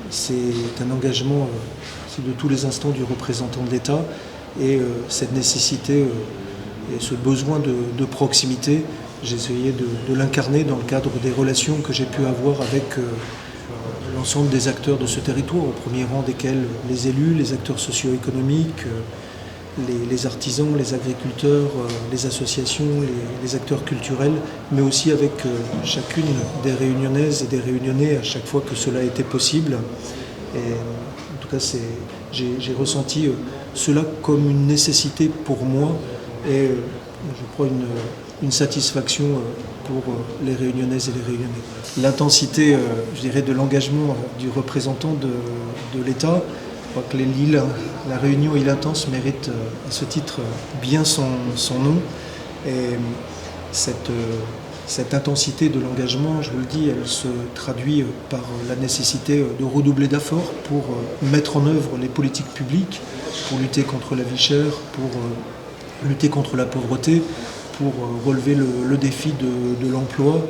c'est un engagement de tous les instants du représentant de l'État et cette nécessité et ce besoin de proximité, j'ai essayé de l'incarner dans le cadre des relations que j'ai pu avoir avec l'ensemble des acteurs de ce territoire, au premier rang desquels les élus, les acteurs socio-économiques, les artisans, les agriculteurs, les associations, les acteurs culturels, mais aussi avec chacune des Réunionnaises et des Réunionnais à chaque fois que cela était possible. Et en tout cas, j'ai ressenti cela comme une nécessité pour moi et je crois une satisfaction pour les Réunionnaises et les Réunionnais. L'intensité, je dirais, de l'engagement du représentant de l'État, je crois que l'île, la Réunion Île Intense mérite à ce titre bien son nom. Et cette intensité de l'engagement, je vous le dis, elle se traduit par la nécessité de redoubler d'efforts pour mettre en œuvre les politiques publiques, pour lutter contre la vie chère, pour lutter contre la pauvreté, pour relever le défi de l'emploi,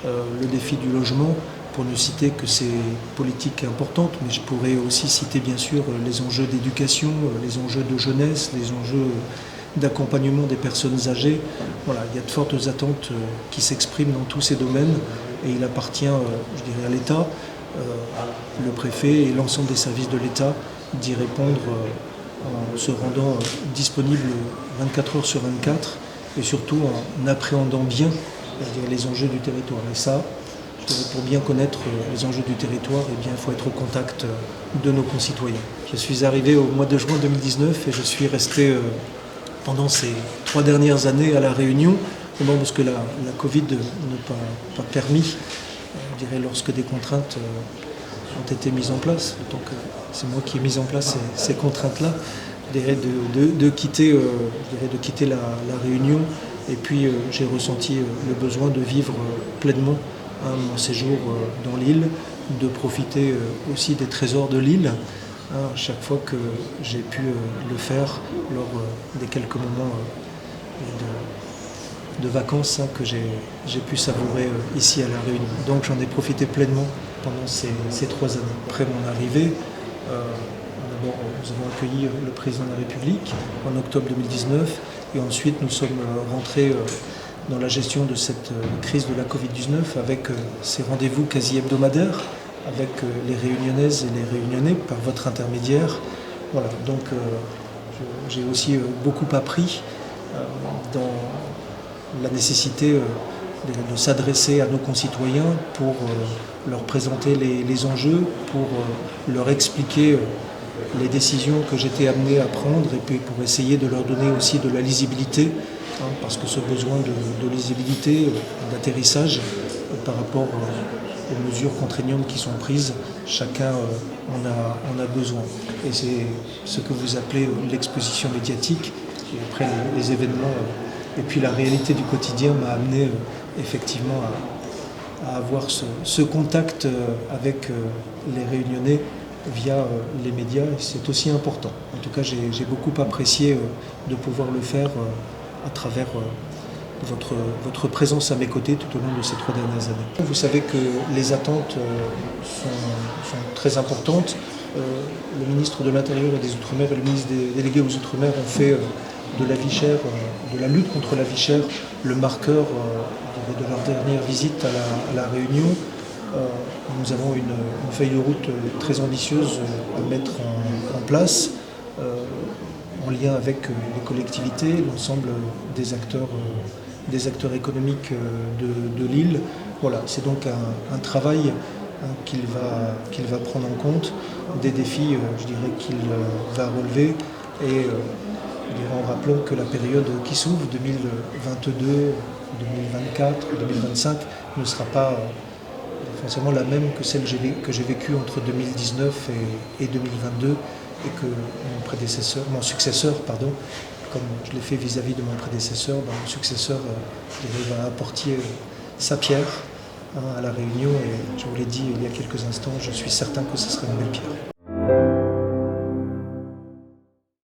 le défi du logement, pour ne citer que ces politiques importantes, mais je pourrais aussi citer bien sûr les enjeux d'éducation, les enjeux de jeunesse, les enjeux d'accompagnement des personnes âgées. Voilà, il y a de fortes attentes qui s'expriment dans tous ces domaines et il appartient, je dirais, à l'État, le préfet et l'ensemble des services de l'État d'y répondre en se rendant disponible 24 heures sur 24 et surtout en appréhendant bien les enjeux du territoire. Et ça, pour bien connaître les enjeux du territoire, eh bien, il faut être au contact de nos concitoyens. Je suis arrivé au mois de juin 2019 et je suis resté pendant ces 3 dernières années à La Réunion, parce que la Covid n'a pas permis, je dirais, lorsque des contraintes ont été mises en place. Donc c'est moi qui ai mis en place ces contraintes-là, de quitter la Réunion. Et puis j'ai ressenti le besoin de vivre pleinement mon séjour dans l'île, de profiter aussi des trésors de l'île, chaque fois que j'ai pu le faire lors des quelques moments de vacances que j'ai pu savourer ici à La Réunion. Donc j'en ai profité pleinement pendant ces 3 années. Après mon arrivée, d'abord nous avons accueilli le président de la République en octobre 2019 et ensuite nous sommes rentrés dans la gestion de cette crise de la Covid-19 avec ces rendez-vous quasi hebdomadaires avec les Réunionnaises et les Réunionnais par votre intermédiaire. Voilà, donc j'ai aussi beaucoup appris dans la nécessité de s'adresser à nos concitoyens pour leur présenter les enjeux, pour leur expliquer les décisions que j'étais amené à prendre et puis pour essayer de leur donner aussi de la lisibilité, parce que ce besoin de lisibilité, d'atterrissage par rapport aux mesures contraignantes qui sont prises, chacun en a besoin. Et c'est ce que vous appelez l'exposition médiatique, et après les événements et puis la réalité du quotidien m'a amené effectivement à avoir ce contact avec les Réunionnais via les médias, et c'est aussi important. En tout cas, j'ai beaucoup apprécié de pouvoir le faire à travers votre présence à mes côtés tout au long de ces 3 dernières années. Vous savez que les attentes sont très importantes. Le ministre de l'Intérieur et des Outre-mer et le ministre délégué aux Outre-mer ont fait de la vie chère, de la lutte contre la vie chère, le marqueur de leur dernière visite à la Réunion. Nous avons une feuille de route très ambitieuse à mettre en place en lien avec les collectivités, l'ensemble des acteurs économiques de l'île. Voilà, c'est donc un travail qu'il va prendre en compte, des défis, je dirais, qu'il va relever et en rappelant que la période qui s'ouvre, 2022, 2024, 2025, ne sera pas forcément la même que celle que j'ai vécue entre 2019 et 2022 et que mon successeur, comme je l'ai fait vis-à-vis de mon prédécesseur, mon successeur va apporter sa pierre à La Réunion et je vous l'ai dit il y a quelques instants, je suis certain que ce sera une belle pierre.